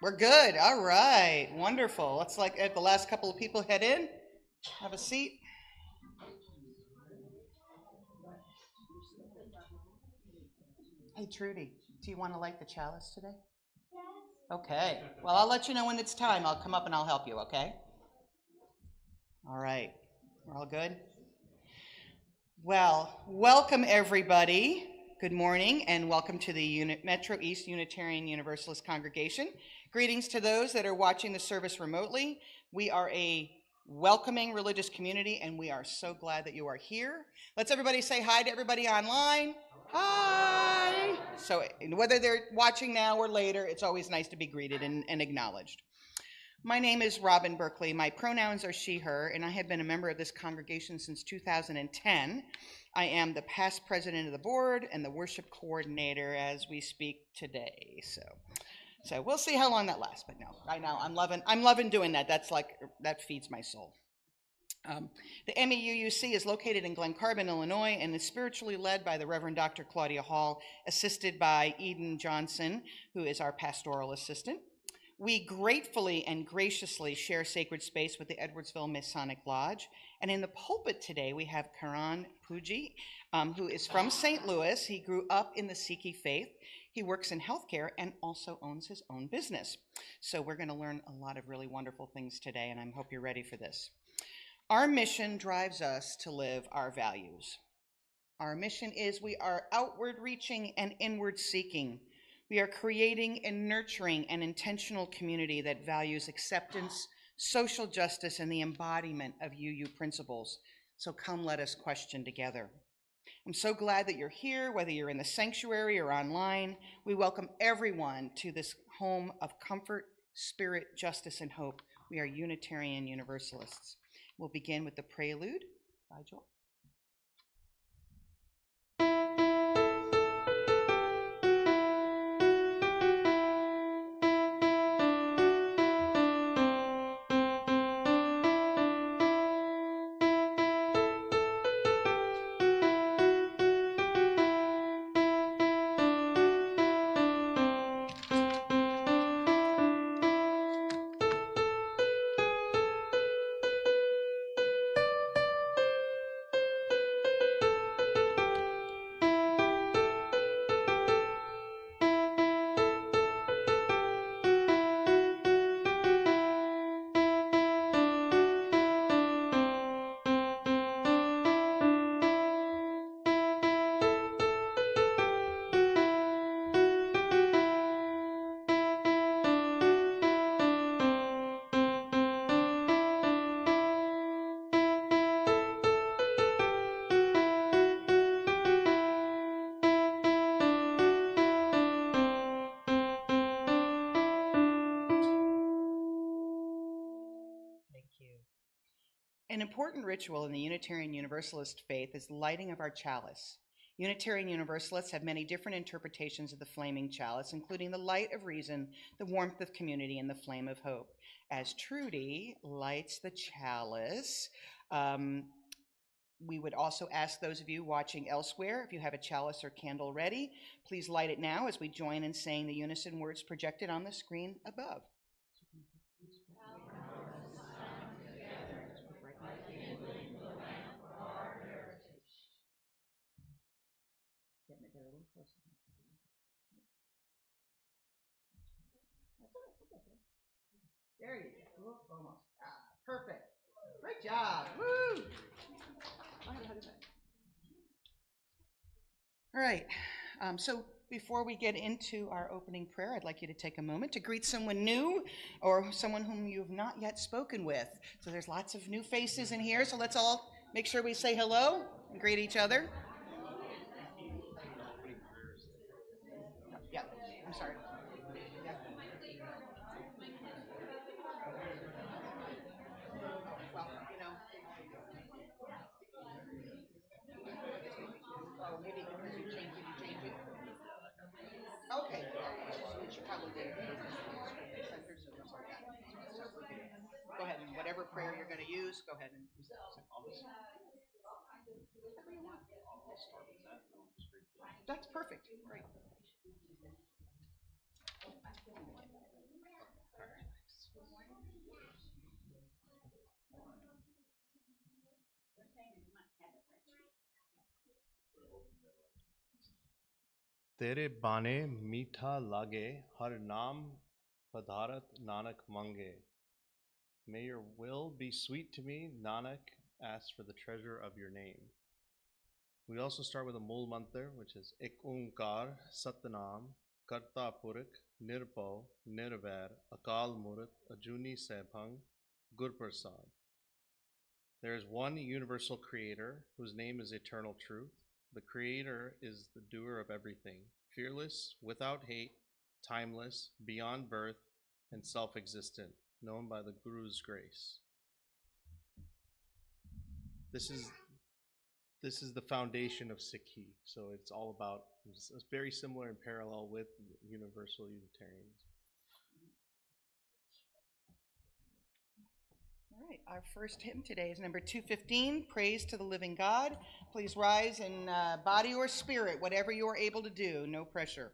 We're good. All right. Wonderful. Let's at the last couple of people head in. Have a seat. Hey, Trudy, do you want to light the chalice today? Okay. Well, I'll let you know when it's time. I'll come up and I'll help you, okay? All right. We're all good? Well, welcome everybody. Good morning and welcome to the Metro East Unitarian Universalist Congregation. Greetings to those that are watching the service remotely. We are a welcoming religious community and we are so glad that you are here. Let's everybody say hi to everybody online. Hi. So whether they're watching now or later, it's always nice to be greeted and acknowledged. My name is Robin Berkeley. My pronouns are she, her, and I have been a member of this congregation since 2010. I am the past president of the board and the worship coordinator as we speak today. So we'll see how long that lasts. But no, right now I'm loving doing that. That feeds my soul. The MEUUC is located in Glen Carbon, Illinois, and is spiritually led by the Reverend Dr. Claudia Hall, assisted by Eden Johnson, who is our pastoral assistant. We gratefully and graciously share sacred space with the Edwardsville Masonic Lodge. And in the pulpit today, we have Karan Puji, who is from St. Louis. He grew up in the Sikhi faith. He works in healthcare and also owns his own business. So we're going to learn a lot of really wonderful things today, and I hope you're ready for this. Our mission drives us to live our values. Our mission is we are outward reaching and inward seeking. We are creating and nurturing an intentional community that values acceptance, social justice, and the embodiment of UU principles. So come let us question together. I'm so glad that you're here, whether you're in the sanctuary or online. We welcome everyone to this home of comfort, spirit, justice, and hope. We are Unitarian Universalists. We'll begin with the prelude by Joel. An important ritual in the Unitarian Universalist faith is the lighting of our chalice. Unitarian Universalists have many different interpretations of the flaming chalice, including the light of reason, the warmth of community, and the flame of hope. As Trudy lights the chalice, we would also ask those of you watching elsewhere, if you have a chalice or candle ready, please light it now as we join in saying the unison words projected on the screen above. There you go. Almost. Perfect. Great job. Woo! All right. So before we get into our opening prayer, I'd like you to take a moment to greet someone new or someone whom you have not yet spoken with. So there's lots of new faces in here, so let's all make sure we say hello and greet each other. Yeah, I'm sorry. Well, oh, maybe because you changed it, you change it. Okay. You should probably do it. Go ahead and whatever prayer you're going to use, go ahead and use that. That's perfect. Great. तेरे बाने मीठा लागे हर नाम पधारत Nanak mange. May your will be sweet to me, Nanak asks for the treasure of your name. We also start with a Mool Mantra, which is Ek Onkar Satnam Karta Purak Nirbhau Nirvair Akal Murth Ajuni Saibhang Gur Prasad. There is one universal creator whose name is eternal truth. The creator is the doer of everything, fearless, without hate, timeless, beyond birth, and self-existent, known by the Guru's grace. This is the foundation of Sikhi. So it's all about, it's very similar and parallel with Universal Unitarianism. All right, our first hymn today is number 215, Praise to the Living God. Please rise in body or spirit, whatever you are able to do, no pressure.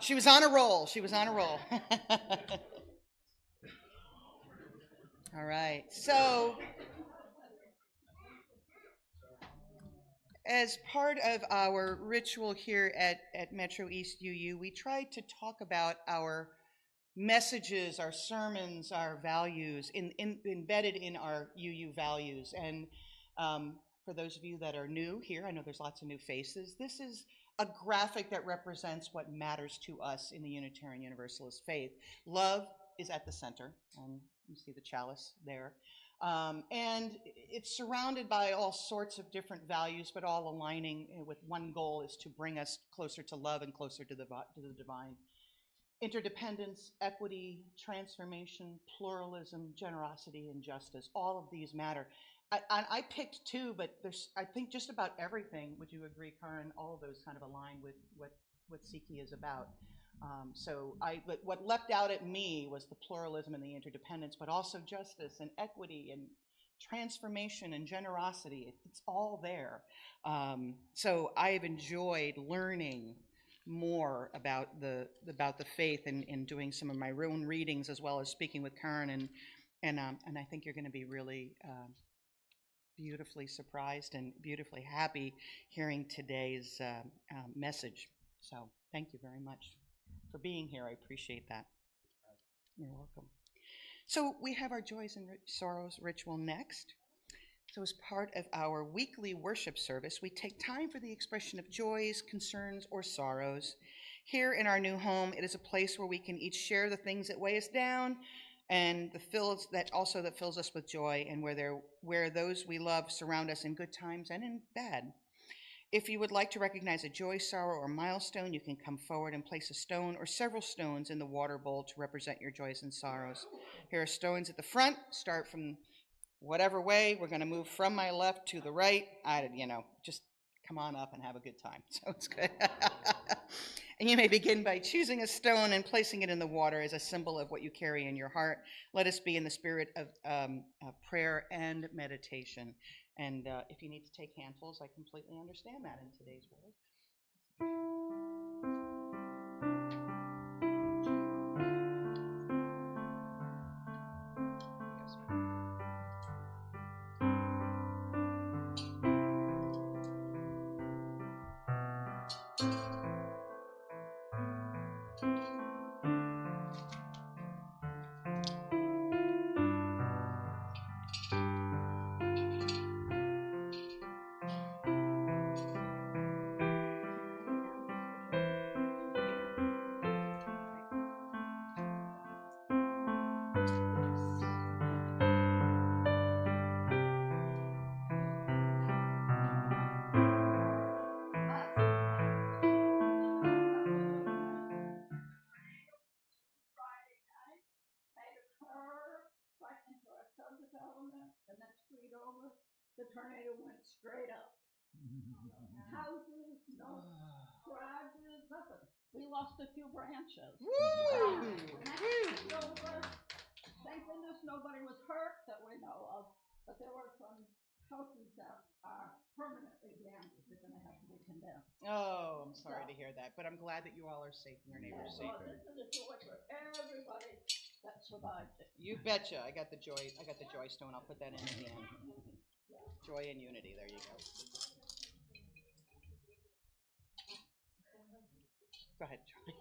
She was on a roll. She was on a roll. All right. So, as part of our ritual here at Metro East UU, we try to talk about our messages, our sermons, our values, embedded in our UU values. And for those of you that are new here, I know there's lots of new faces, this is a graphic that represents what matters to us in the Unitarian Universalist faith. Love is at the center, and you see the chalice there. And it's surrounded by all sorts of different values, but all aligning with one goal is to bring us closer to love and closer to the divine. Interdependence, equity, transformation, pluralism, generosity, and justice, all of these matter. I picked two, but there's, I think, just about everything, would you agree, Karan? All of those kind of align with what Sikhi is about. But what leapt out at me was the pluralism and the interdependence, but also justice and equity and transformation and generosity. It's all there. So I've enjoyed learning more about the faith and doing some of my own readings, as well as speaking with Karen, and I think you're going to be really beautifully surprised and beautifully happy hearing today's message. So thank you very much for being here. I appreciate that. You're welcome. So we have our Joys and Sorrows ritual next. So as part of our weekly worship service, we take time for the expression of joys, concerns, or sorrows. Here in our new home, it is a place where we can each share the things that weigh us down and that fills us with joy, and where those we love surround us in good times and in bad. If you would like to recognize a joy, sorrow, or milestone, you can come forward and place a stone or several stones in the water bowl to represent your joys and sorrows. Here are stones at the front. Start from whatever way. We're going to move from my left to the right. Just come on up and have a good time. So it's good. And you may begin by choosing a stone and placing it in the water as a symbol of what you carry in your heart. Let us be in the spirit of prayer and meditation. And if you need to take handfuls, I completely understand that in today's world. The next street over, the tornado went straight up. Houses, no garages, nothing. We lost a few branches. Woo! Next over, thank goodness nobody was hurt that we know of, but there were some houses that are permanently damaged. They're going to have to be condemned. Oh, I'm sorry to hear that, but I'm glad that you all are safe and your neighbors safe. Well, this is a joy for everybody that survived it. You betcha. I got the joy stone. I'll put that in at the end. Joy and unity. There you go. Go ahead, Joy.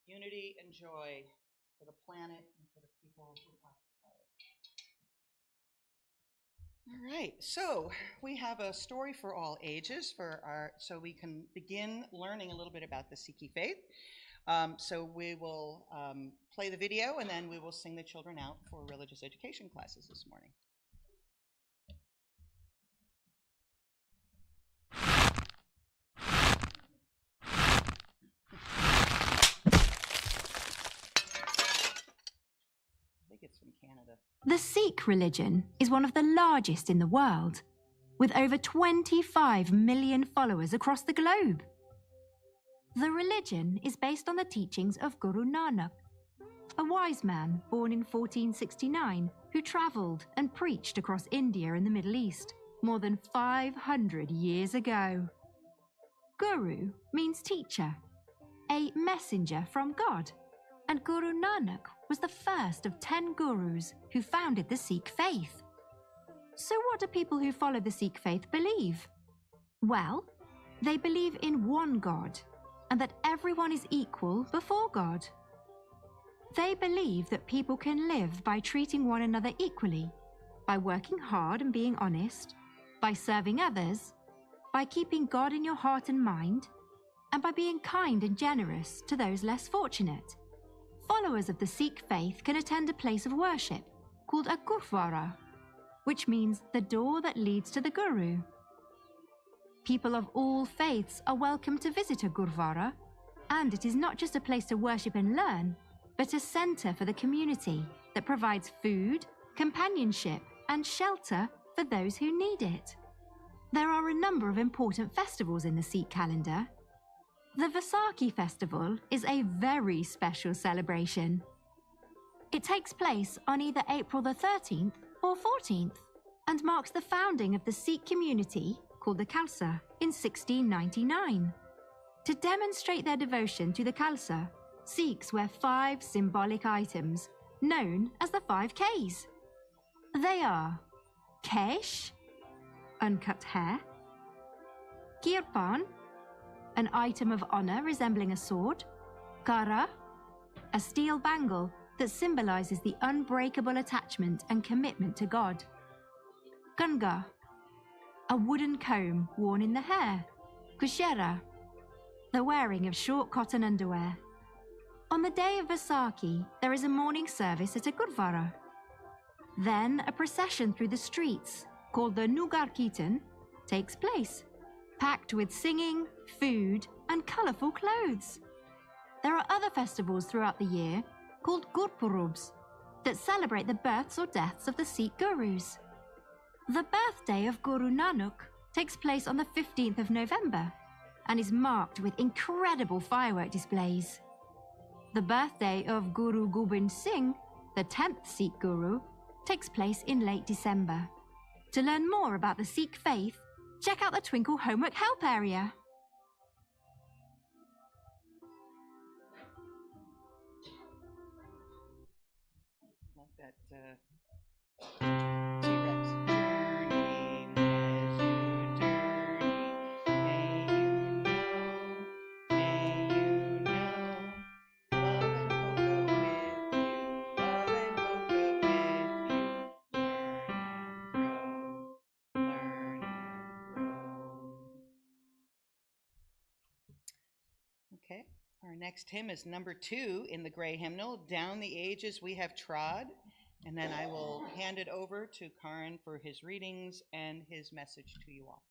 Unity and joy for the planet and for the people who occupy it. All right, so we have a story for all ages so we can begin learning a little bit about the Sikhi faith. So we will play the video and then we will sing the children out for religious education classes this morning. It's from Canada. The Sikh religion is one of the largest in the world, with over 25 million followers across the globe. The religion is based on the teachings of Guru Nanak, a wise man born in 1469 who travelled and preached across India and the Middle East more than 500 years ago. Guru means teacher, a messenger from God, and Guru Nanak was the first of 10 gurus who founded the Sikh faith. So what do people who follow the Sikh faith believe? Well, they believe in one God, and that everyone is equal before God. They believe that people can live by treating one another equally, by working hard and being honest, by serving others, by keeping God in your heart and mind, and by being kind and generous to those less fortunate. Followers of the Sikh faith can attend a place of worship called a Gurdwara, which means the door that leads to the Guru. People of all faiths are welcome to visit a Gurdwara, and it is not just a place to worship and learn, but a centre for the community that provides food, companionship, and shelter for those who need it. There are a number of important festivals in the Sikh calendar. The Vaisakhi festival is a very special celebration. It takes place on either April the 13th or 14th and marks the founding of the Sikh community called the Khalsa in 1699. To demonstrate their devotion to the Khalsa, Sikhs wear 5 symbolic items known as the 5 Ks. They are kesh, uncut hair; kirpan, an item of honor resembling a sword; kara, a steel bangle that symbolizes the unbreakable attachment and commitment to God; ganga, a wooden comb worn in the hair; kushera, the wearing of short cotton underwear. On the day of Vaisakhi, there is a morning service at a Gurdwara. Then a procession through the streets, called the Nagar Kirtan, takes place, packed with singing, food, and colourful clothes. There are other festivals throughout the year, called Gurpurubs, that celebrate the births or deaths of the Sikh gurus. The birthday of Guru Nanak takes place on the 15th of November and is marked with incredible firework displays. The birthday of Guru Gobind Singh, the 10th Sikh Guru, takes place in late December. To learn more about the Sikh faith, check out the Twinkle Homework Help area. Like that T-Rex. Journey as you journey, may you know, love and hope go with you, love and hope go with you, learn and grow. Okay, our next hymn is number 2 in the gray hymnal, Down the Ages We Have Trod. And then I will hand it over to Karan for his readings and his message to you all.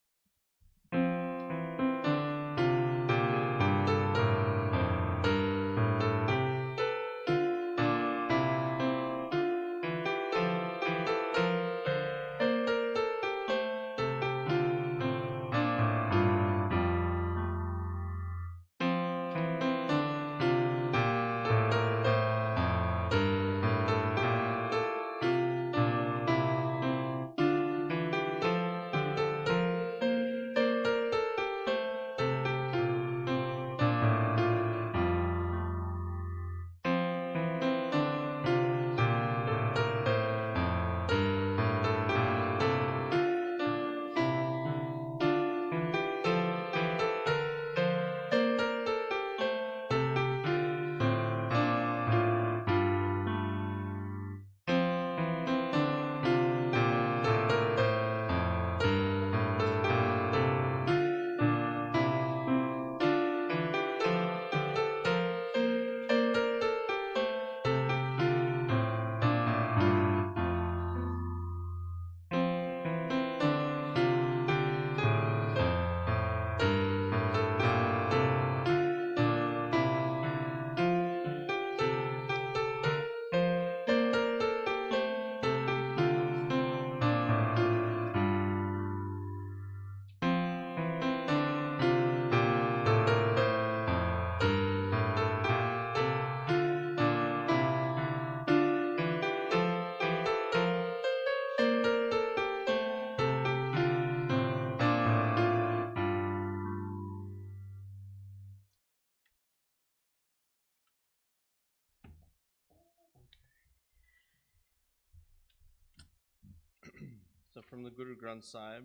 So from the Guru Granth Sahib,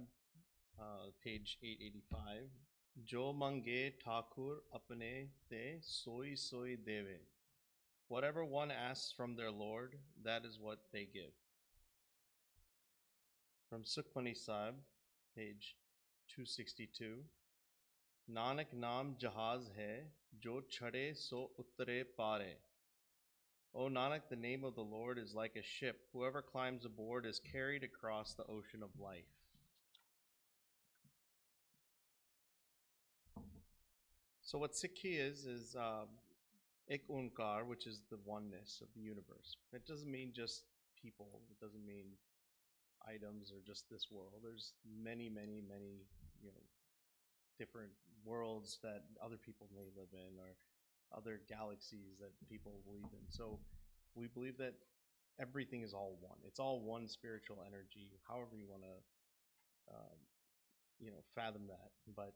page 885, Jo mange Thakur apne te soi soi deve. Whatever one asks from their Lord, that is what they give. From Sukhmani Sahib, page 262. Nanak naam jahaz hai, jo chade so uttare pare. O Nanak, the name of the Lord is like a ship. Whoever climbs aboard is carried across the ocean of life. So what Sikhi is Ek Onkar, which is the oneness of the universe. It doesn't mean just people. It doesn't mean items or just this world. There's many, many, many, different worlds that other people may live in, or other galaxies that people believe in. So we believe that everything is all one. It's all one spiritual energy, however you want to, fathom that. But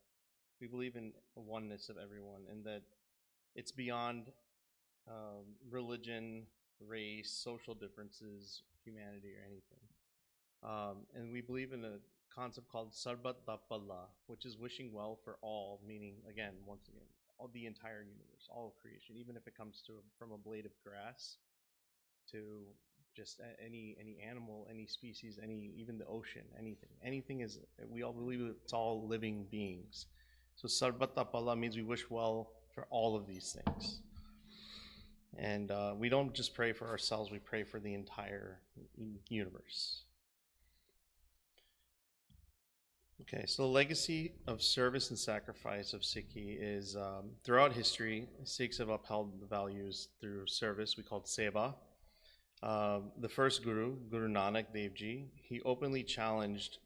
we believe in the oneness of everyone, and that it's beyond religion, race, social differences, humanity, or anything. And we believe in a concept called Sarbat Dapalla, which is wishing well for all, meaning, once again, all the entire universe, all of creation, even if it comes from a blade of grass to just any animal, any species, even the ocean, anything is, we all believe it's all living beings. So Sarbat Dapalla means we wish well for all of these things. And we don't just pray for ourselves, we pray for the entire universe. Okay, so the legacy of service and sacrifice of Sikhi is, throughout history, Sikhs have upheld the values through service. We call it seva. The first Guru, Guru Nanak Dev Ji, he openly challenged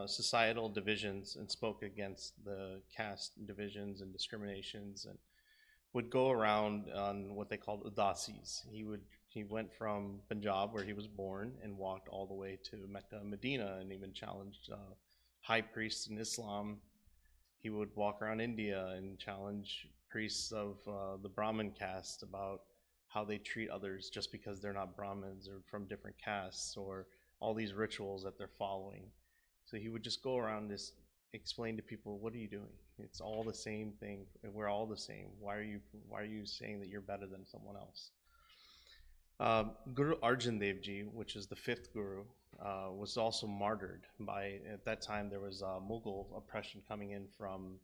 societal divisions and spoke against the caste divisions and discriminations, and would go around on what they called udasis. He went from Punjab, where he was born, and walked all the way to Mecca and Medina, and even challenged high priests in Islam. He would walk around India and challenge priests of the Brahmin caste about how they treat others just because they're not Brahmins or from different castes, or all these rituals that they're following. So he would just go around, just explain to people, what are you doing? It's all the same thing. We're all the same. Why are you saying that you're better than someone else? Guru Arjan Dev Ji, which is the fifth Guru, was also martyred by, at that time there was Mughal oppression coming in from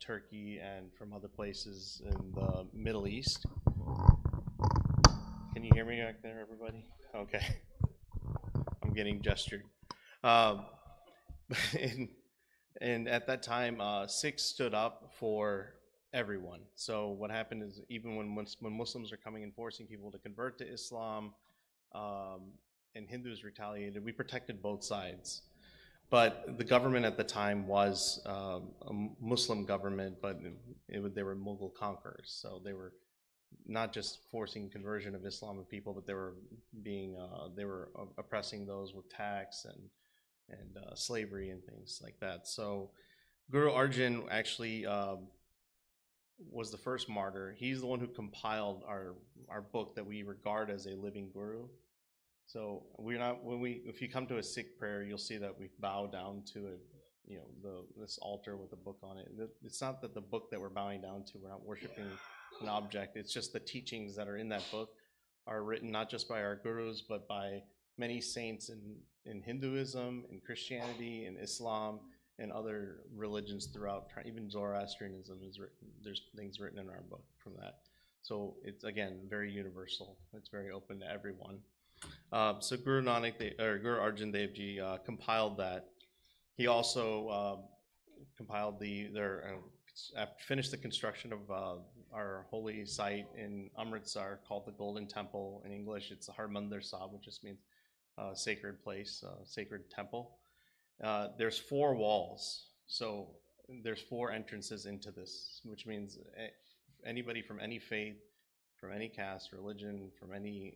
Turkey and from other places in the Middle East. Can you hear me back there, everybody? Okay. I'm getting gestured. And at that time, Sikhs stood up for everyone. So what happened is, even when Muslims are coming and forcing people to convert to Islam, and Hindus retaliated, we protected both sides. But the government at the time was a Muslim government, but they were Mughal conquerors. So they were not just forcing conversion of Islam of people, but they were oppressing those with tax and slavery and things like that. So Guru Arjan actually was the first martyr. He's the one who compiled our book that we regard as a living guru. So if you come to a Sikh prayer, you'll see that we bow down to this altar with a book on it. It's not that the book that we're bowing down to, we're not worshiping an object. It's just the teachings that are in that book are written not just by our gurus, but by many saints in Hinduism, in Christianity, in Islam, and other religions throughout. Even Zoroastrianism is written. There's things written in our book from that. So it's, again, very universal. It's very open to everyone. So Guru Arjan Dev Ji compiled that. He also compiled finished the construction of our holy site in Amritsar called the Golden Temple. In English, it's the Harmandir Sahib, which just means sacred place, sacred temple. There's 4 walls, so there's 4 entrances into this, which means anybody from any faith, from any caste, religion, from any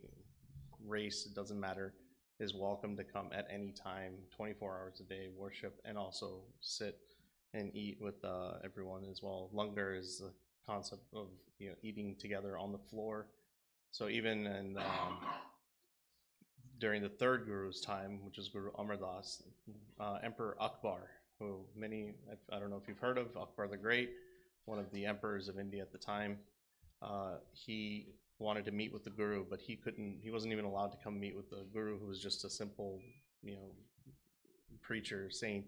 race, it doesn't matter, is welcome to come at any time, 24 hours a day, worship, and also sit and eat with everyone as well. Langar is the concept of eating together on the floor. So even during the third Guru's time, which is Guru Amar Das, Emperor Akbar, who I don't know if you've heard of, Akbar the Great, one of the emperors of India at the time, he wanted to meet with the guru, but he wasn't even allowed to come meet with the guru, who was just a simple, preacher, saint.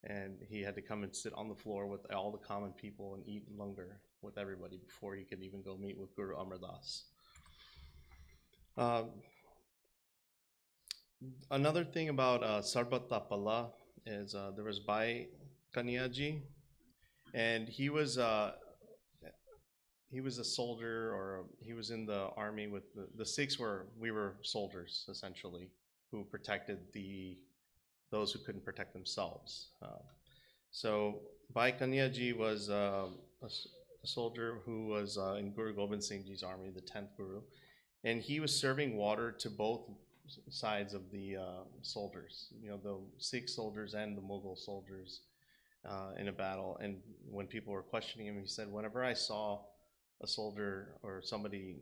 And he had to come and sit on the floor with all the common people and eat langar with everybody before he could even go meet with Guru Amar Das. Another thing about Sarbat Tapala is there was Bhai Kanyaji, and he was a soldier, or he was in the army with the Sikhs. We were soldiers essentially who protected those who couldn't protect themselves. So Bhai Kanyaji was a soldier who was in Guru Gobind Singh Ji's army, the 10th Guru, and he was serving water to both sides of the soldiers, the Sikh soldiers and the Mughal soldiers in a battle. And when people were questioning him, he said, whenever I saw a soldier or somebody,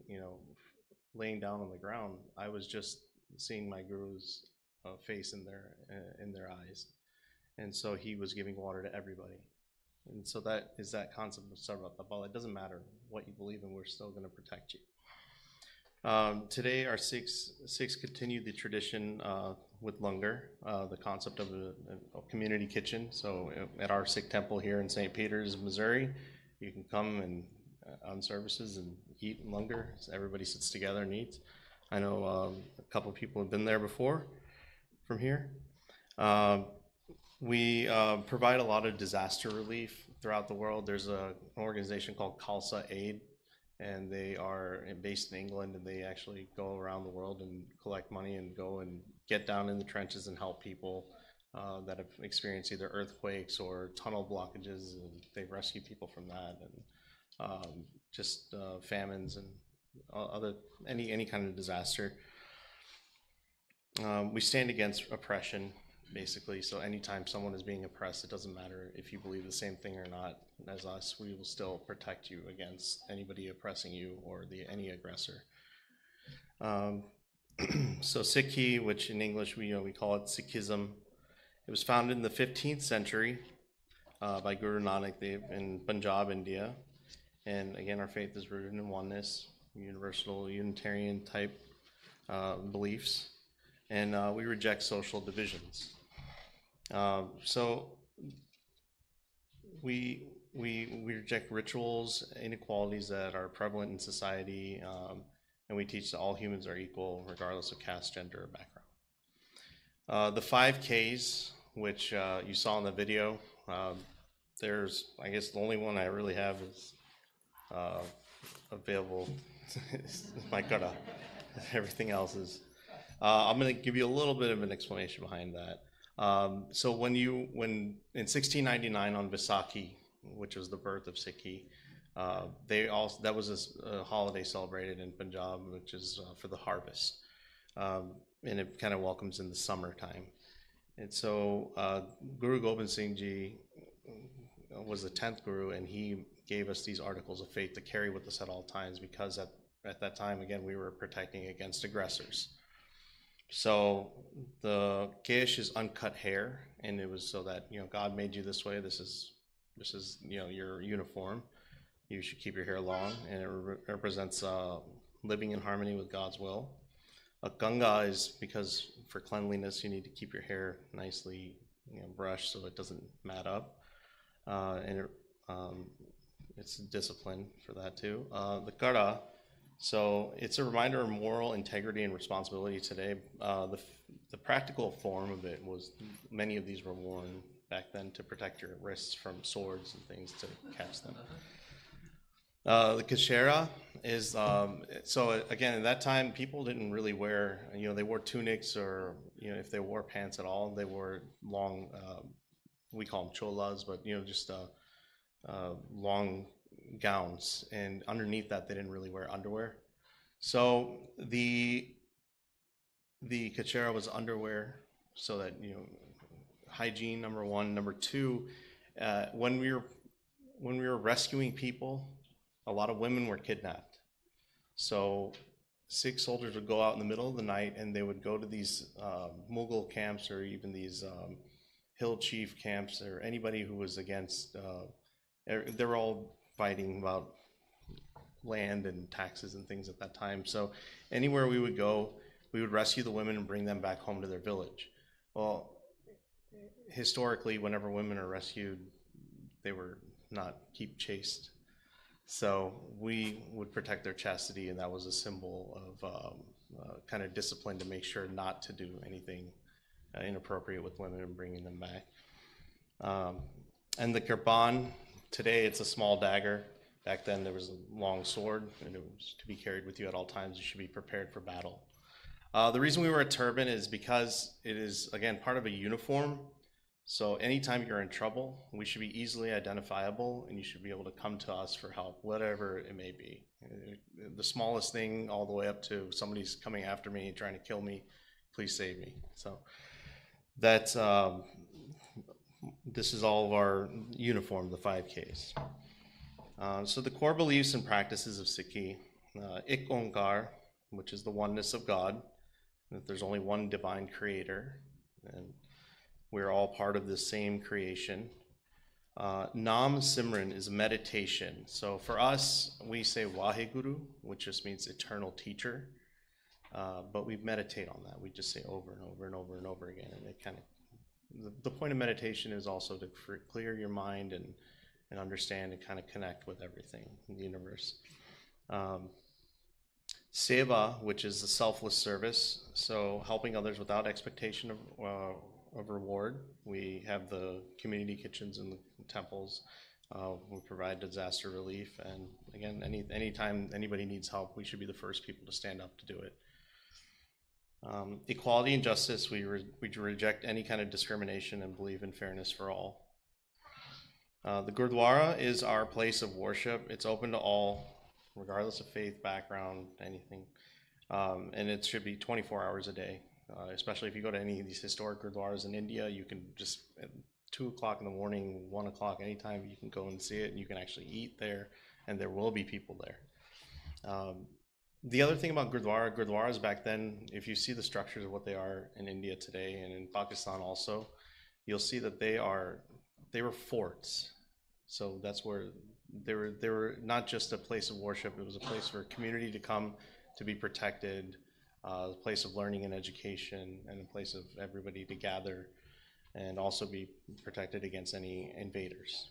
laying down on the ground, I was just seeing my Guru's face in their eyes. And so he was giving water to everybody. And so that is that concept of Sarvat Tapala. It doesn't matter what you believe in, we're still going to protect you. Today, our Sikhs continue the tradition with langar, the concept of a community kitchen. So at our Sikh temple here in St. Peters, Missouri, you can come and on services and eat langar. So everybody sits together and eats. I know a couple of people have been there before from here. We provide a lot of disaster relief throughout the world. There's an organization called Khalsa Aid, and they are based in England, and they actually go around the world and collect money and go and get down in the trenches and help people that have experienced either earthquakes or tunnel blockages, and they rescue people from that, and just famines and any kind of disaster. We stand against oppression, basically. So anytime someone is being oppressed, it doesn't matter if you believe the same thing or not as us, we will still protect you against anybody oppressing you or any aggressor. So Sikhi, which in English we call it Sikhism, it was founded in the 15th century by Guru Nanak Dev in Punjab, India. And again, our faith is rooted in oneness, universal Unitarian type beliefs, and we reject social divisions. So we reject rituals, inequalities that are prevalent in society, and we teach that all humans are equal regardless of caste, gender, or background. The 5 Ks, which you saw in the video, there's, I guess the only one I really have is available. My God, everything else is. I'm going to give you a little bit of an explanation behind that. So when in 1699 on Vaisakhi, which was the birth of Sikhi, that was a holiday celebrated in Punjab, which is for the harvest, and it kind of welcomes in the summertime. And so Guru Gobind Singh Ji was the 10th Guru, and he gave us these articles of faith to carry with us at all times, because at that time, again, we were protecting against aggressors. So the kesh is uncut hair, and it was so that God made you this way. This is your uniform. You should keep your hair long, and it represents living in harmony with God's will. A ganga is because for cleanliness you need to keep your hair nicely brushed so it doesn't mat up, and it's discipline for that too. The kara. So it's a reminder of moral integrity and responsibility today. The practical form of it was many of these were worn back then to protect your wrists from swords and things to catch them. The kashera is, so again, at that time, people didn't really wear, they wore tunics, or, if they wore pants at all, they wore long, we call them cholas, but, just long gowns, and underneath that they didn't really wear underwear. So the kachera was underwear, so that hygiene, number one. Number two, when we were rescuing people, a lot of women were kidnapped. So Sikh soldiers would go out in the middle of the night, and they would go to these Mughal camps, or even these hill chief camps, or anybody who was against. They were all fighting about land and taxes and things at that time. So anywhere we would go, we would rescue the women and bring them back home to their village. Well, historically, whenever women are rescued, they were not keep chaste. So we would protect their chastity, and that was a symbol of kind of discipline to make sure not to do anything inappropriate with women and bringing them back. And the kirpan, today it's a small dagger. Back then there was a long sword, and it was to be carried with you at all times. You should be prepared for battle. The reason we wear a turban is because it is, again, part of a uniform. So anytime you're in trouble, we should be easily identifiable, and you should be able to come to us for help, whatever it may be. The smallest thing all the way up to somebody's coming after me, trying to kill me, please save me. So that's, this is all of our uniform, the 5Ks. So the core beliefs and practices of Sikhi, Ik Onkar, which is the oneness of God, that there's only one divine creator, and we're all part of the same creation. Nam Simran is meditation. So for us, we say Waheguru, which just means eternal teacher, but we meditate on that. We just say over and over and over and over again, and it kind of, the point of meditation is also to clear your mind and understand and kind of connect with everything in the universe. Seva, which is the selfless service, so helping others without expectation of reward. We have the community kitchens in the temples. We provide disaster relief, and again, anytime anybody needs help, we should be the first people to stand up to do it. Equality and justice, we reject any kind of discrimination and believe in fairness for all. The Gurdwara is our place of worship. It's open to all, regardless of faith, background, anything. And it should be 24 hours a day, especially if you go to any of these historic Gurdwaras in India. You can just, at 2 o'clock in the morning, 1 o'clock, anytime, you can go and see it, and you can actually eat there, and there will be people there. The other thing about Gurdwaras back then, if you see the structures of what they are in India today and in Pakistan also, you'll see that they were forts. So that's where they were not just a place of worship, it was a place for a community to come to be protected, a place of learning and education, and a place of everybody to gather and also be protected against any invaders.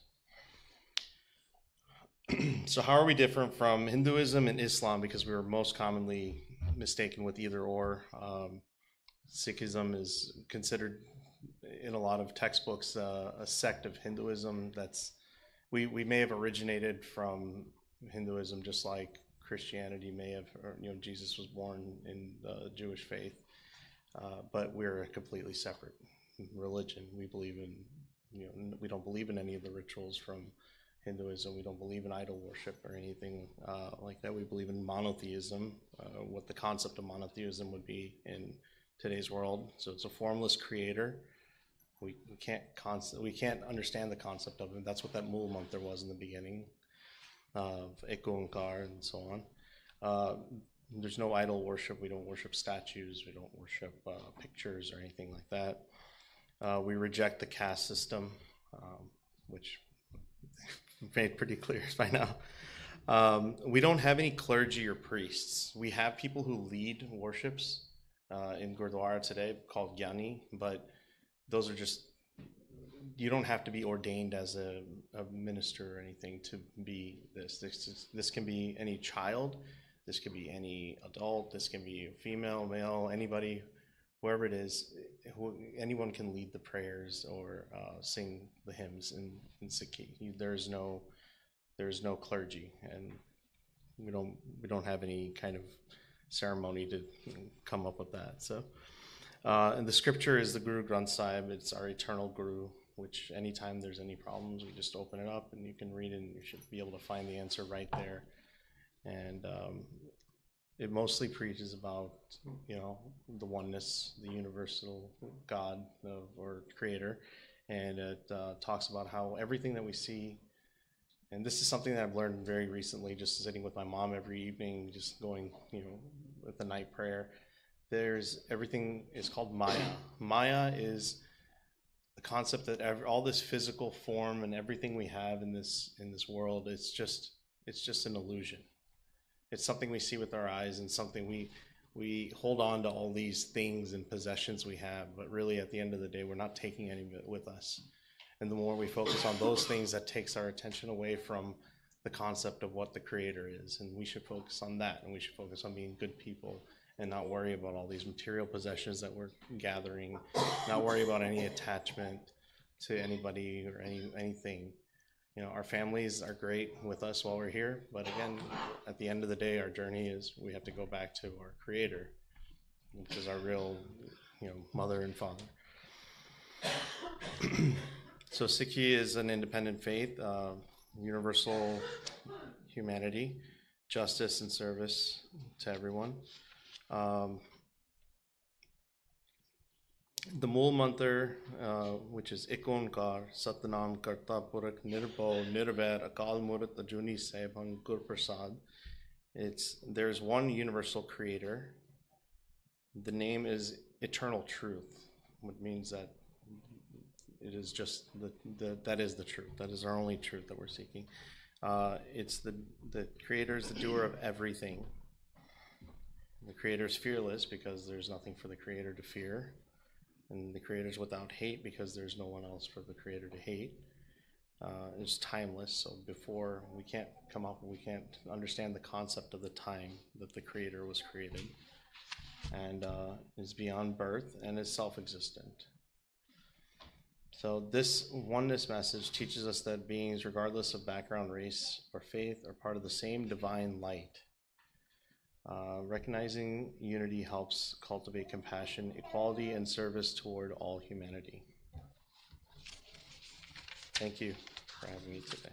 So how are we different from Hinduism and Islam? Because we were most commonly mistaken with either or. Sikhism is considered in a lot of textbooks a sect of Hinduism. We may have originated from Hinduism, just like Christianity may have, or, Jesus was born in the Jewish faith, but we're a completely separate religion. We believe in, we don't believe in any of the rituals from Hinduism. We don't believe in idol worship or anything like that. We believe in monotheism, what the concept of monotheism would be in today's world. So it's a formless creator. We can't understand the concept of it. That's what that Mool Mantra was in the beginning of Ik Onkar and so on. There's no idol worship. We don't worship statues. We don't worship pictures or anything like that. We reject the caste system, which made pretty clear by now. We don't have any clergy or priests. We have people who lead worships in Gurdwara today called Gyani, but those are just, you don't have to be ordained as a minister or anything to be this. This can be any child, this could be any adult, this can be a female, male, anybody, whoever it is, anyone can lead the prayers or sing the hymns in Sikhi. There's no clergy, and we don't have any kind of ceremony to come up with that. So, and the scripture is the Guru Granth Sahib. It's our eternal Guru, which anytime there's any problems, we just open it up and you can read it, and you should be able to find the answer right there. And it mostly preaches about, the oneness, the universal God or creator. And it talks about how everything that we see, and this is something that I've learned very recently, just sitting with my mom every evening, just going, with the night prayer, everything is called Maya. Maya is the concept that all this physical form and everything we have in this world, it's just an illusion. it's something we see with our eyes and something we hold on to all these things and possessions we have, but really at the end of the day, we're not taking any of it with us. And the more we focus on those things, that takes our attention away from the concept of what the Creator is. And we should focus on that, and we should focus on being good people and not worry about all these material possessions that we're gathering, not worry about any attachment to anybody or anything. You know, our families are great with us while we're here, but again, at the end of the day, our journey is we have to go back to our Creator, which is our real, mother and father. So Sikhi is an independent faith, universal humanity, justice and service to everyone. The Mool Mantra, which is Ik Onkar, Satnam Karta Purak Nirbhav Nirvair Akal Murut Ajuni Sahibang Gur Prasad. There's one universal creator. The name is Eternal Truth, which means that it is just that is the truth. That is our only truth that we're seeking. It's the Creator is the doer of everything. The Creator is fearless because there's nothing for the Creator to fear. And the Creator is without hate because there's no one else for the Creator to hate. It's timeless, so before we can't understand the concept of the time that the Creator was created, and is beyond birth and is self-existent. So this oneness message teaches us that beings, regardless of background, race, or faith, are part of the same divine light. Recognizing unity helps cultivate compassion, equality, and service toward all humanity. Thank you for having me today.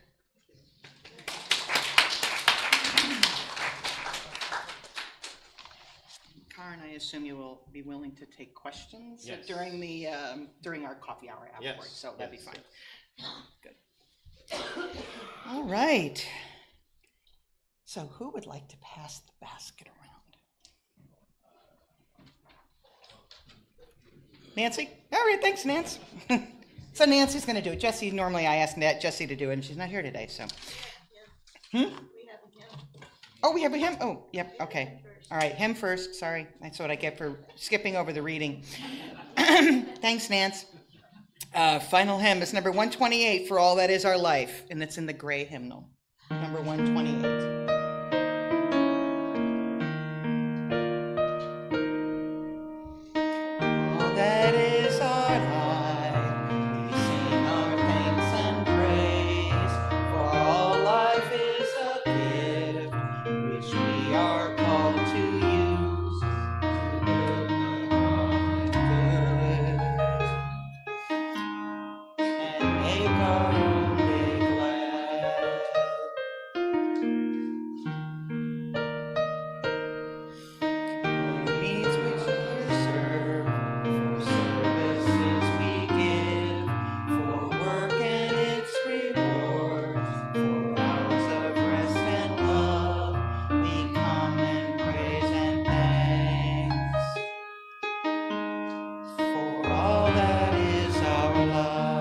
Karan, I assume you will be willing to take questions Yes. during our coffee hour afterwards, so that'd be Yes, fine. yes. Good. All right. So who would like to pass the basket around? Nancy? All right, thanks, Nancy. So Nancy's going to do it. Jesse, normally I ask Jesse to do it, and she's not here today, so. Oh, we have him? Oh, yep, okay. All right, him first. Sorry, that's what I get for skipping over the reading. Thanks, Nance. Final hymn is number 128, For All That Is Our Life, and it's in the gray hymnal. Number 128. That is our life, we sing our thanks and praise, for all life is a gift, which we are called to use to build the common good, and make our own day glad. Our needs which we serve, for services we give, for work and its rewards, for hours of rest and love, we come and praise and thanks, for all that is our life.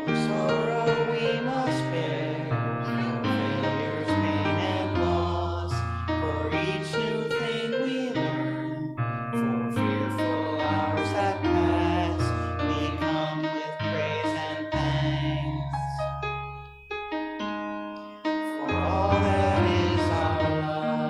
For sorrow we must bear, for failures, pain, and loss, for each new thing we learn, for fearful hours that pass, we come with praise and thanks, for all that is our life.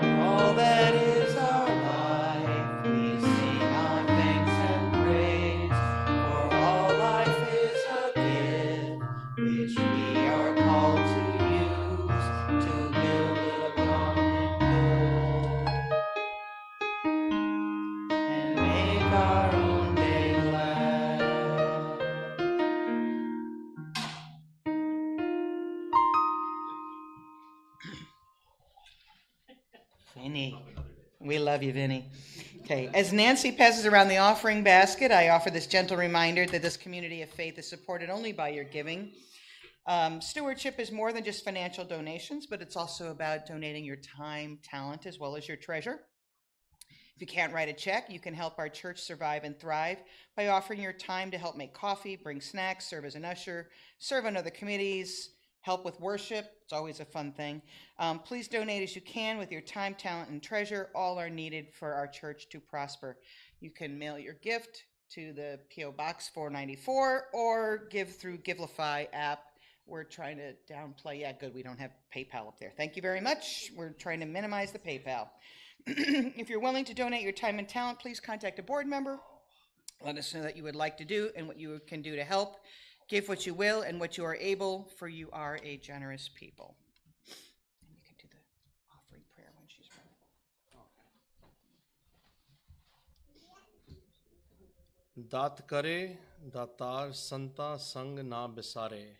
For all that is our life, we sing our thanks and praise, for all life is a gift, which we are called to use to build a common good, and make our own day glad. Vinny. We love you, Vinny. Okay, as Nancy passes around the offering basket, I offer this gentle reminder that this community of faith is supported only by your giving. Stewardship is more than just financial donations, but it's also about donating your time, talent, as well as your treasure. If you can't write a check, you can help our church survive and thrive by offering your time to help make coffee, bring snacks, serve as an usher, serve on other committees, help with worship. It's always a fun thing. Please donate as you can with your time, talent, and treasure. All are needed for our church to prosper. You can mail your gift to the P.O. Box 494 or give through Givelify app. We're trying to downplay. Yeah, good. We don't have PayPal up there. Thank you very much. We're trying to minimize the PayPal. If you're willing to donate your time and talent, please contact a board member. Let us know that you would like to do and what you can do to help. Give what you will and what you are able, for you are a generous people. And you can do the offering prayer when she's ready. Dat kare, datar santa sang na bisare.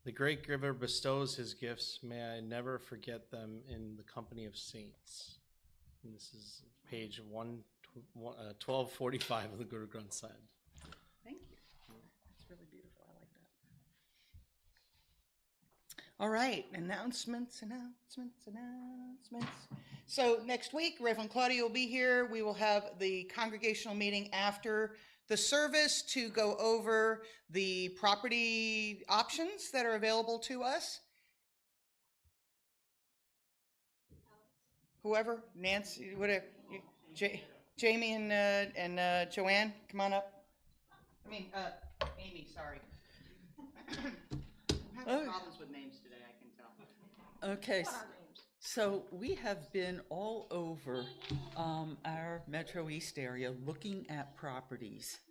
The great giver bestows his gifts. May I never forget them in the company of saints. And this is page 1245 of the Guru Granth Sahib. Thank you. That's really beautiful. I like that. All right, announcements. So next week, Reverend Claudia will be here. We will have the congregational meeting after the service to go over the property options that are available to us. Whoever, Nancy, whatever, Jamie and Joanne, come on up. Amy, sorry. I'm having problems with names today, I can tell. Okay, so we have been all over our Metro East area looking at properties.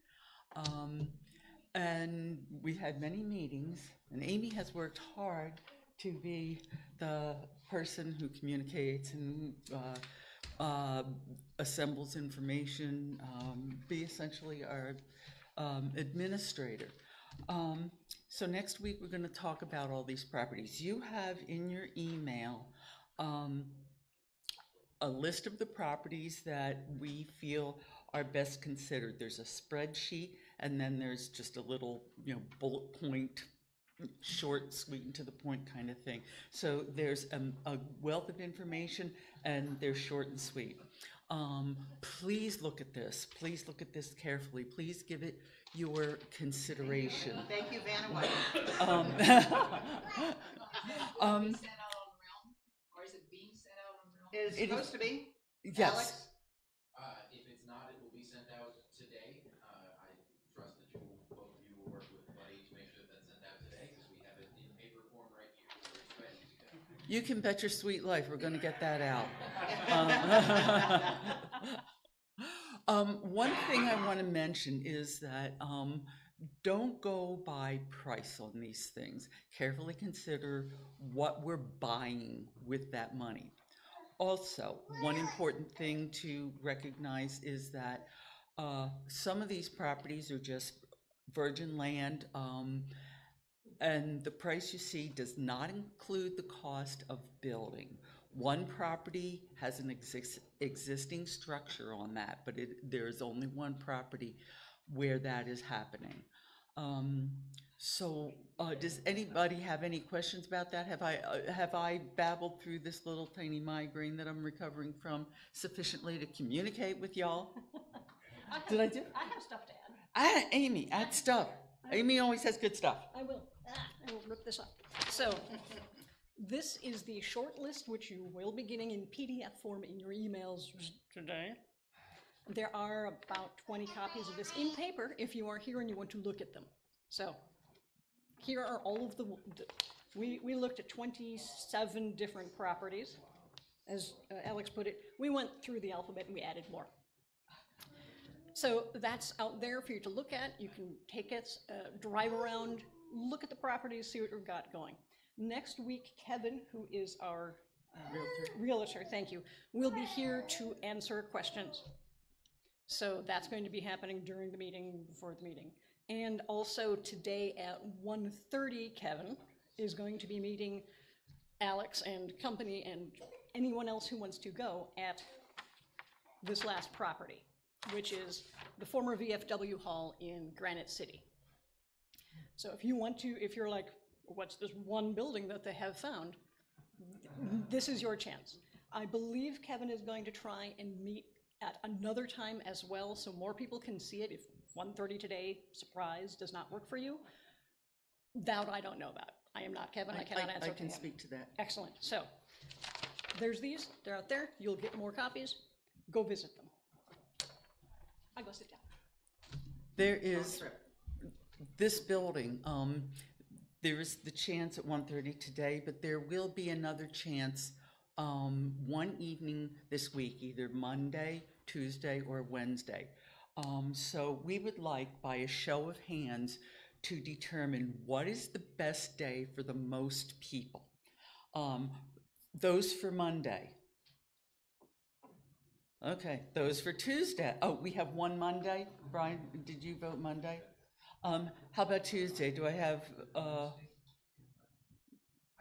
And we had many meetings, and Amy has worked hard to be the person who communicates and assembles information, be essentially our administrator. So next week we're going to talk about all these properties. You have in your email a list of the properties that we feel are best considered. There's a spreadsheet, and then there's just a little, bullet point, short, sweet, and to the point kind of thing. So there's a wealth of information, and they're short and sweet. Please look at this. Please look at this carefully. Please give it your consideration. Thank you, Vanna White. Or is it being sent out on Realm? It is supposed to be. Yes. Alex? If it's not, it will be sent out today. I trust that both of you will work with Buddy to make sure that's sent out today, because we have it in paper form right here, so it's ready to go. You can bet your sweet life we're going to get that out. One thing I want to mention is that don't go by price on these things. Carefully consider what we're buying with that money. Also, one important thing to recognize is that some of these properties are just virgin land, and the price you see does not include the cost of building. One property has an existing structure on that, but there's only one property where that is happening. Does anybody have any questions about that? Have I babbled through this little tiny migraine that I'm recovering from sufficiently to communicate with y'all? Did I do? I have stuff to add. Amy, add stuff. Amy always has good stuff. I will rip this up. So, this is the short list, which you will be getting in PDF form in your emails today. There are about 20 copies of this in paper if you are here and you want to look at them. So, here are all of we looked at 27 different properties. As Alex put it, we went through the alphabet and we added more. So that's out there for you to look at. You can take it, drive around, look at the properties, see what we've got going. Next week, Kevin, who is our realtor, thank you, will be here to answer questions. So that's going to be happening during the meeting, before the meeting. And also today at 1:30, Kevin is going to be meeting Alex and company and anyone else who wants to go at this last property, which is the former VFW Hall in Granite City. So if you want to, if you're like, what's this one building that they have found, this is your chance. I believe Kevin is going to try and meet at another time as well, so more people can see it. If 1:30 today, surprise, does not work for you, that I don't know about. I am not Kevin, I cannot answer I for can him. speak to that. Excellent, so, there's these, they're out there, you'll get more copies, go visit them. I go sit down. There is, this building, there is the chance at 1:30 today, but there will be another chance one evening this week, either Monday, Tuesday, or Wednesday. So we would like, by a show of hands, to determine what is the best day for the most people. Those for Monday. Okay, those for Tuesday. Oh, we have one Monday. Brian, did you vote Monday? How about Tuesday? Do I have, I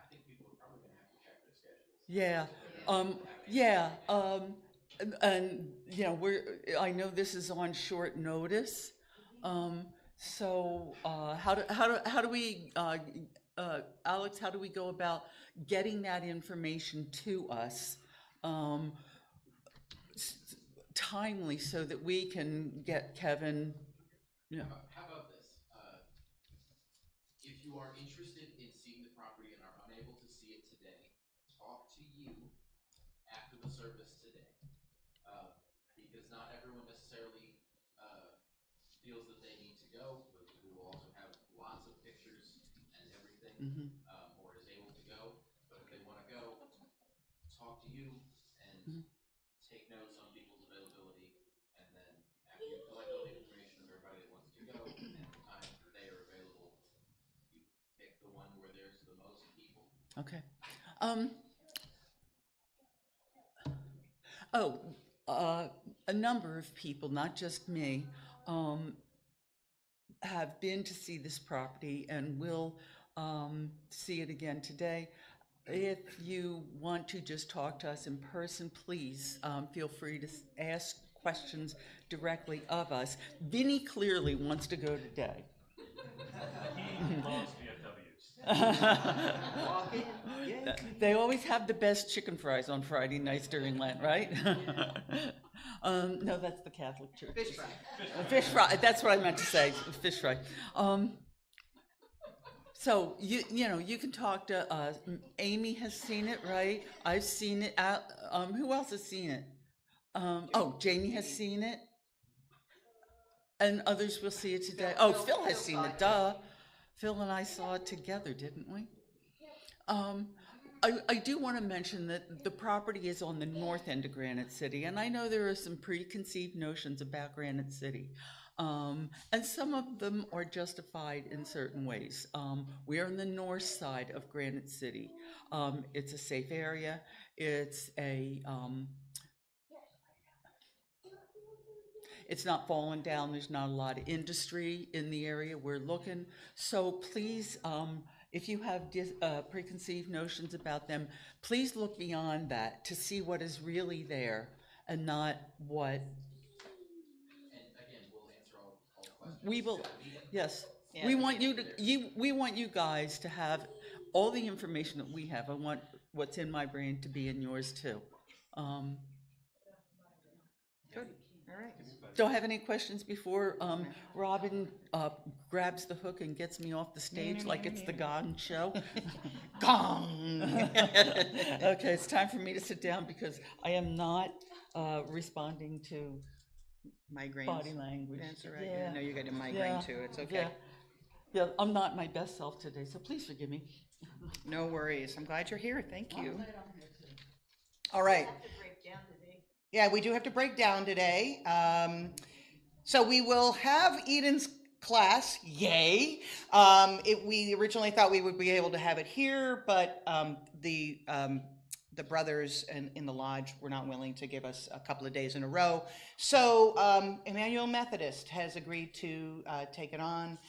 think people are probably gonna have to check their schedules. yeah, and, you know, I know this is on short notice. So, how do we, Alex, how do we go about getting that information to us? Timely so that we can get Kevin, you know, How about this? If you are interested in seeing the property and are unable to see it today, talk to you after the service today. Because not everyone necessarily feels that they need to go, but we will also have lots of pictures and everything, or is able to go. But if they want to go, talk to you and take notes on people's availability, and then after you collect all the information of everybody that wants to go and the time that they are available, you pick the one where there's the most people. okay. A number of people, not just me, have been to see this property and will see it again today. If you want to just talk to us in person, please feel free to ask questions directly of us. Vinny clearly wants to go today. He loves VFWs. They always have the best chicken fries on Friday nights during Lent, right? No, that's the Catholic Church. Fish fry. Fish fry, that's what I meant to say, fish fry. So you know, you can talk to us. Amy has seen it, right? I've seen it. Who else has seen it? Oh, Jamie has seen it. And others will see it today. Oh, Phil has seen it, duh. Phil and I saw it together, didn't we? I do want to mention that the property is on the north end of Granite City, and I know there are some preconceived notions about Granite City, and some of them are justified in certain ways. We are on the north side of Granite City. It's a safe area. It's it's not falling down. There's not a lot of industry in the area we're looking. So please, if you have preconceived notions about them, please look beyond that to see what is really there and not what. And again, we'll answer all questions. We will, yes. Yeah, We want you to, we want you guys to have all the information that we have. I want what's in my brain to be in yours too. Good, all right. Don't have any questions before Robin grabs the hook and gets me off the stage like it's the Gong show? Gong! Okay, it's time for me to sit down because I am not responding to Migraines. body language. That's all right. Yeah. I know you got a migraine Yeah. too. It's okay. Yeah, I'm not my best self today, so please forgive me. No worries. I'm glad you're here. Thank you. All right. Yeah, we do have to break down today. So we will have Eden's class. Yay! We originally thought we would be able to have it here, but the brothers in the lodge were not willing to give us a couple of days in a row. So Emmanuel Methodist has agreed to take it on.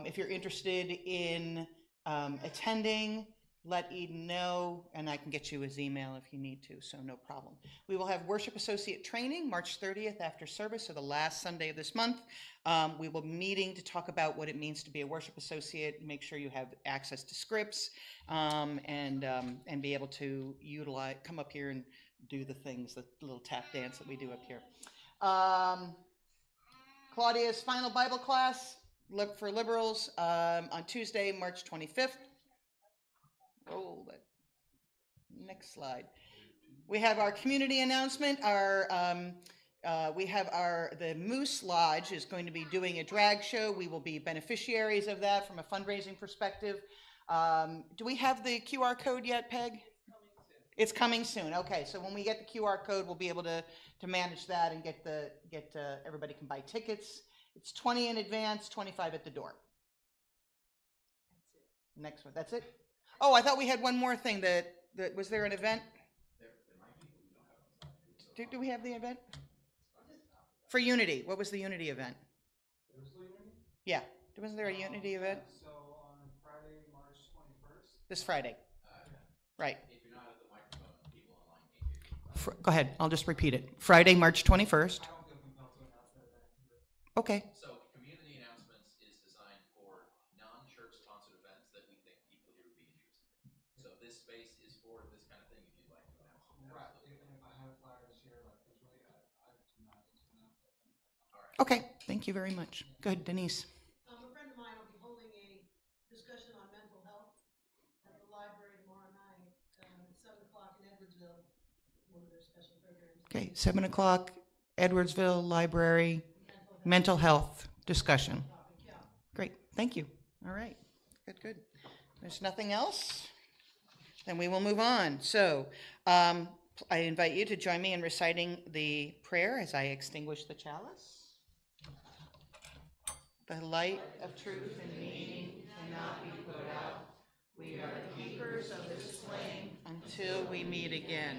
If you're interested in attending, let Eden know, and I can get you his email if you need to, so no problem. We will have Worship Associate Training March 30th after service, so the last Sunday of this month. We will be meeting to talk about what it means to be a Worship Associate, make sure you have access to scripts, and be able to utilize, come up here and do the things, the little tap dance that we do up here. Claudia's final Bible class for liberals on Tuesday, March 25th. Roll that. Next slide. We have our community announcement. We have the Moose Lodge is going to be doing a drag show. We will be beneficiaries of that from a fundraising perspective. Do we have the QR code yet, Peg? It's coming soon. Okay, so when we get the QR code, we'll be able to manage that and get everybody can buy tickets. It's 20 in advance, 25 at the door. Next one. That's it. Oh, I thought we had one more thing. That was there an event? Do we have the event? For Unity. What was the Unity event? Yeah. Wasn't there a Unity event? So on Friday, March 21st. This Friday. Right. If you're not at the microphone, people online can't hear you. Go ahead. I'll just repeat it. Friday, March 21st. I don't feel compelled to announce that event here. Okay. So community announcements is designed for non-church sponsored events that we think people here would be interested in. So this space is for this kind of thing if you'd like to announce it. Right, Absolutely. and if I have a flyer to share, like visually, I do not need to announce that. Okay. Thank you very much. Go ahead, Denise. A friend of mine will be holding a discussion on mental health at the library tomorrow night, at 7 o'clock in Edwardsville, one of their special programs. Okay. 7 o'clock, Edwardsville Library, mental health discussion. Yeah. Great. Thank you. All right. Good. There's nothing else? Then we will move on. So I invite you to join me in reciting the prayer as I extinguish the chalice. The light of truth and meaning cannot be put out. We are the keepers of this flame until we meet again.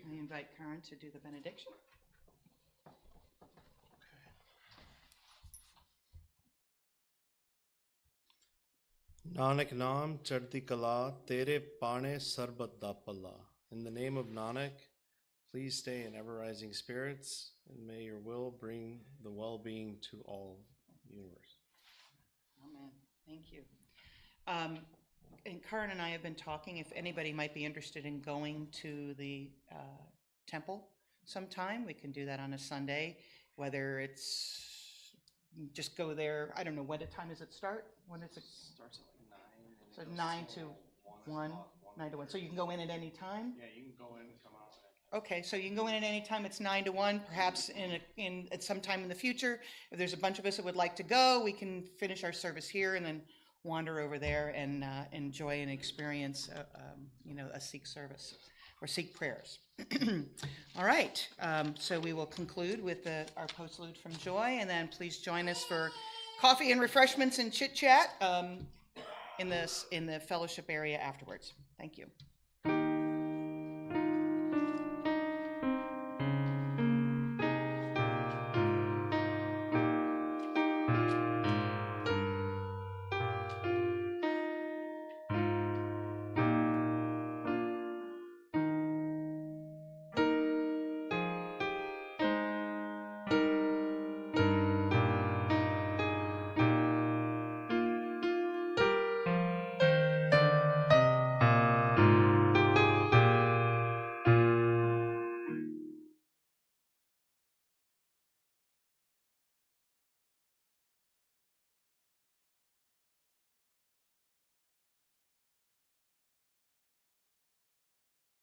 I invite Karen to do the benediction. Nanak Naam Chadti Kala Tere Pane Sarbat Da Palla. In the name of Nanak, please stay in ever-rising spirits, and may your will bring the well-being to all universe. Amen. Thank you. And Karen and I have been talking if anybody might be interested in going to the temple sometime. We can do that on a Sunday, whether it's just go there. I don't know, what time does it start? When is it? Starts at like 9. So 9 to 1, 9 to 1. So you can go in at any time? Yeah, you can go in, come out. Okay, so you can go in at any time. It's 9 to 1. Perhaps at some time in the future, if there's a bunch of us that would like to go, we can finish our service here and then wander over there and enjoy and experience, a Sikh service or Sikh prayers. All right, so we will conclude with our postlude from Joy, and then please join us for coffee and refreshments and chit chat in the fellowship area afterwards. Thank you.